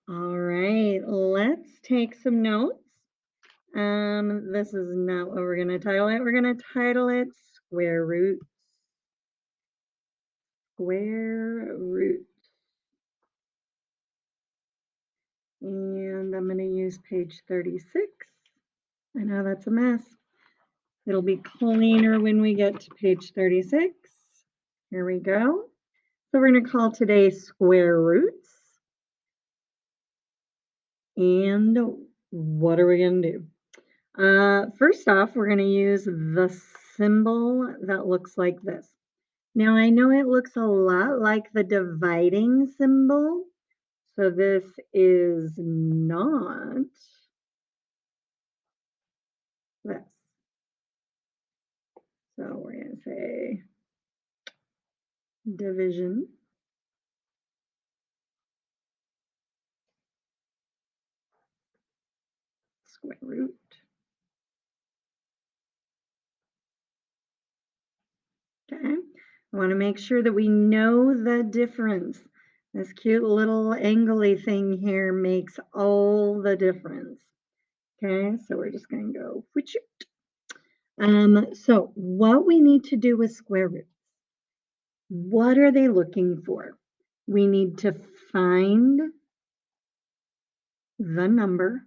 All right, let's take some notes. This is not what we're going to title it. We're going to title it Square Root. Square Root. And I'm going to use page 36. I know that's a mess. It'll be cleaner when we get to page 36. Here we go. So we're going to call today Square Roots. And what are we going to do? First off, we're going to use the symbol that looks like this. Now, I know it looks a lot like the dividing symbol, so this is not this. So we're going to say division. Square root. Okay, I want to make sure that we know the difference. This cute little angly thing here makes all the difference. Okay, so we're just going to go which. So what we need to do with square roots, what are they looking for? We need to find the number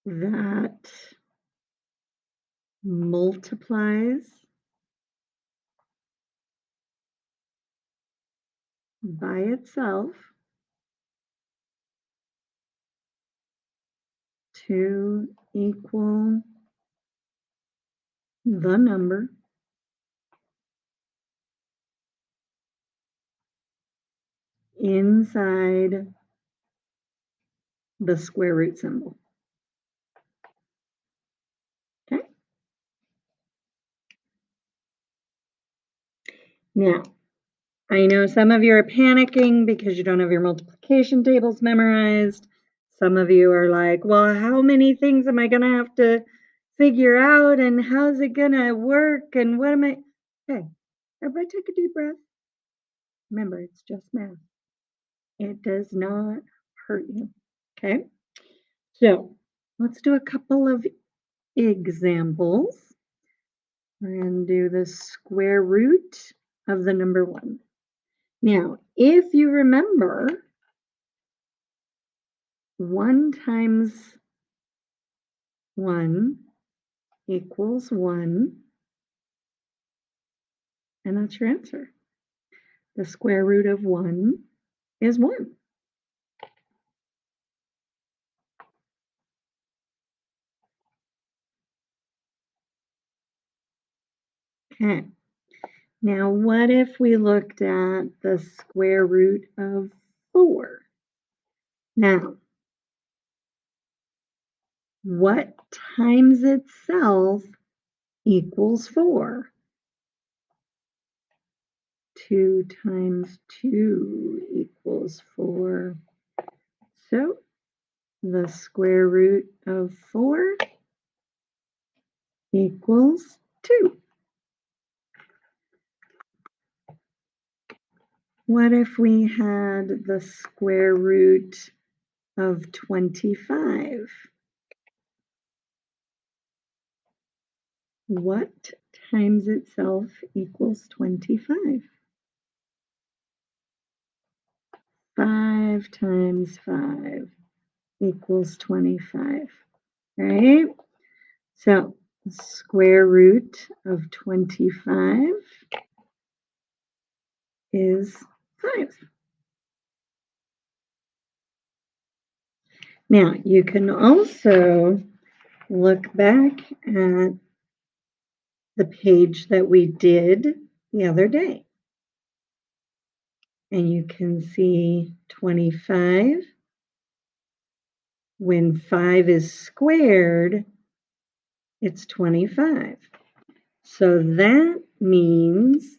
that multiplies by itself to equal the number inside the square root symbol. Okay. Now, I know some of you are panicking because you don't have your multiplication tables memorized. Some of you are like, well, how many things am I going to have to figure out and how's it going to work and what am I? Okay, everybody take a deep breath. Remember, it's just math. It does not hurt you. Okay, so let's do a couple of examples. We're going to do the square root of the number 1. Now, if you remember, 1 times 1 equals 1, and that's your answer. The square root of 1 is 1. Okay. Now, what if we looked at the square root of 4? Now, what times itself equals 4? 2 times 2 equals 4. So, the square root of 4 equals 2. What if we had the square root of 25? What times itself equals 25? 5 times 5 equals 25, right? So the square root of 25 is 5. Now, you can also look back at the page that we did the other day. And you can see 25. When 5 is squared, it's 25. So that means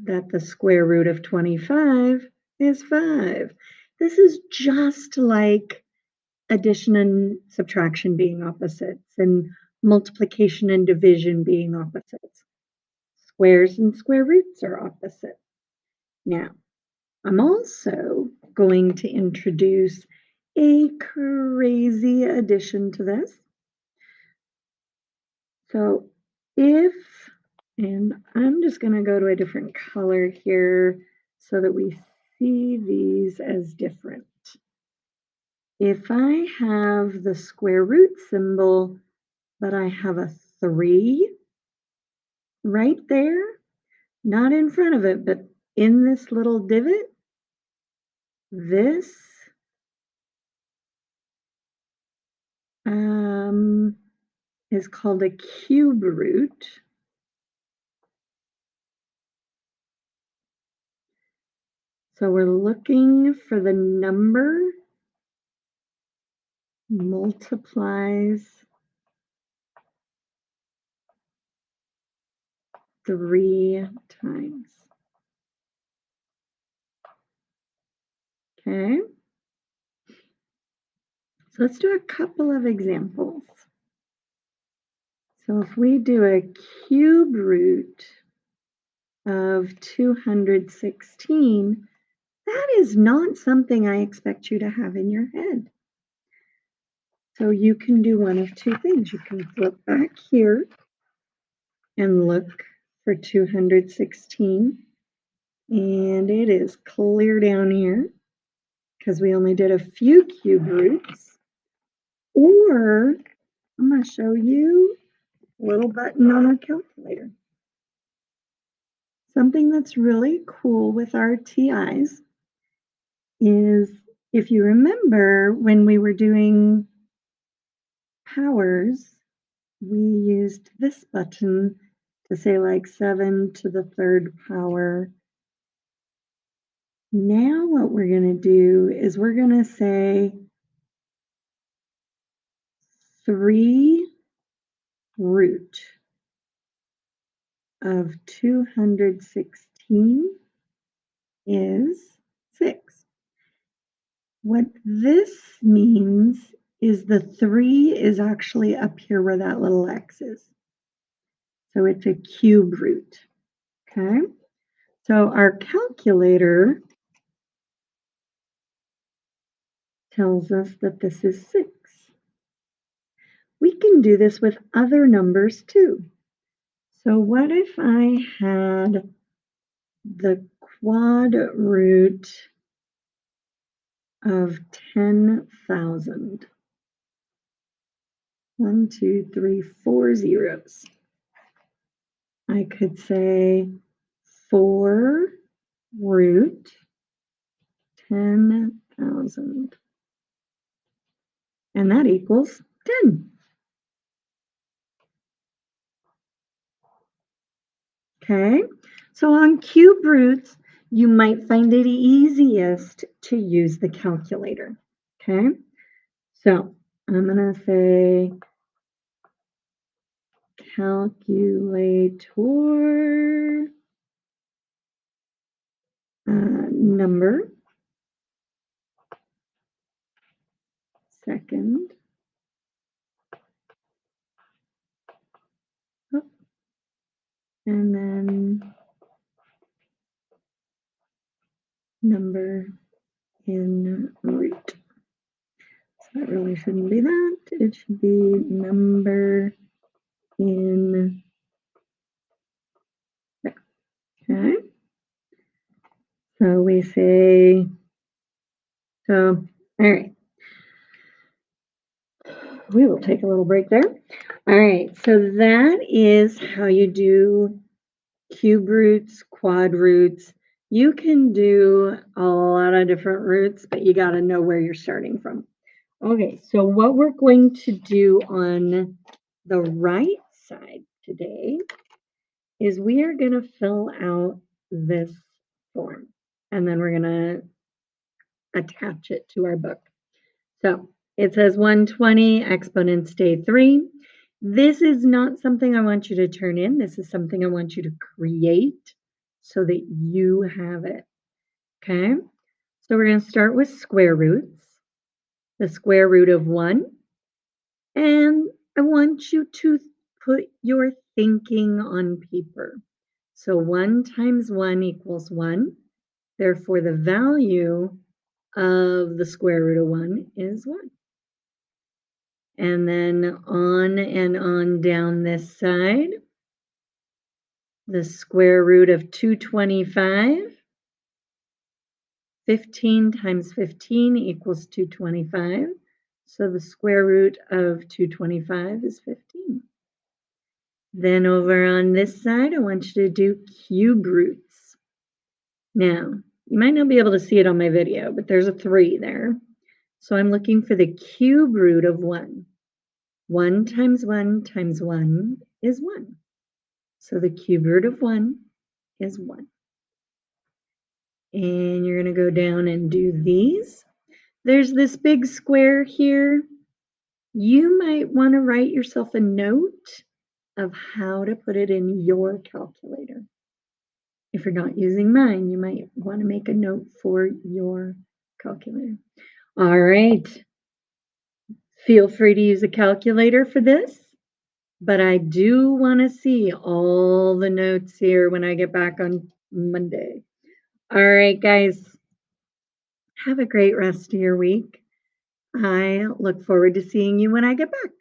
that the square root of 25 is 5. This is just like addition and subtraction being opposites and multiplication and division being opposites. Squares and square roots are opposite. Now, I'm also going to introduce a crazy addition to this. So if, and I'm just going to go to a different color here so that we see these as different. If I have the square root symbol, but I have a 3 right there, not in front of it, but in this little divot, this is called a cube root. So we're looking for the number multiplies 3 times. Okay. So let's do a couple of examples. So if we do a cube root of 216, that is not something I expect you to have in your head. So you can do one of two things. You can flip back here and look for 216, and it is clear down here because we only did a few cube roots. Or I'm going to show you a little button on our calculator. Something that's really cool with our TIs is, if you remember when we were doing powers, we used this button to say like 7 to the 3rd power. Now what we're going to do is we're going to say 3 root of 216 is 6. What this means is the 3 is actually up here where that little X is. So it's a cube root, okay? So our calculator tells us that this is 6. We can do this with other numbers too. So what if I had the quad root of 10,000? 1, 2, 3, 4 zeros. I could say 4 root 10,000. And that equals 10. Okay, so on cube roots, you might find it easiest to use the calculator. Okay, so I'm going to say calculator number, second, and then number in root. So that really shouldn't be that. It should be number in there. Okay. So we say, so, all right. We will take a little break there. All right, so that is how you do cube roots, quad roots. You can do a lot of different roots, but you got to know where you're starting from. Okay, so what we're going to do on the right side today is we are going to fill out this form, and then we're going to attach it to our book. So it says 120, exponents day 3. This is not something I want you to turn in. This is something I want you to create so that you have it. Okay, so we're going to start with square roots, the square root of 1. And I want you to put your thinking on paper. So 1 times 1 equals 1. Therefore, the value of the square root of 1 is 1. And then on and on down this side, the square root of 225. 15 times 15 equals 225. So the square root of 225 is 15. Then over on this side, I want you to do cube roots. Now, you might not be able to see it on my video, but there's a 3 there. So I'm looking for the cube root of 1. 1 times 1 times 1 is 1. So the cube root of 1 is 1. And you're going to go down and do these. There's this big square here. You might want to write yourself a note of how to put it in your calculator. If you're not using mine, you might want to make a note for your calculator. All right. Feel free to use a calculator for this, but I do want to see all the notes here when I get back on Monday. All right, guys. Have a great rest of your week. I look forward to seeing you when I get back.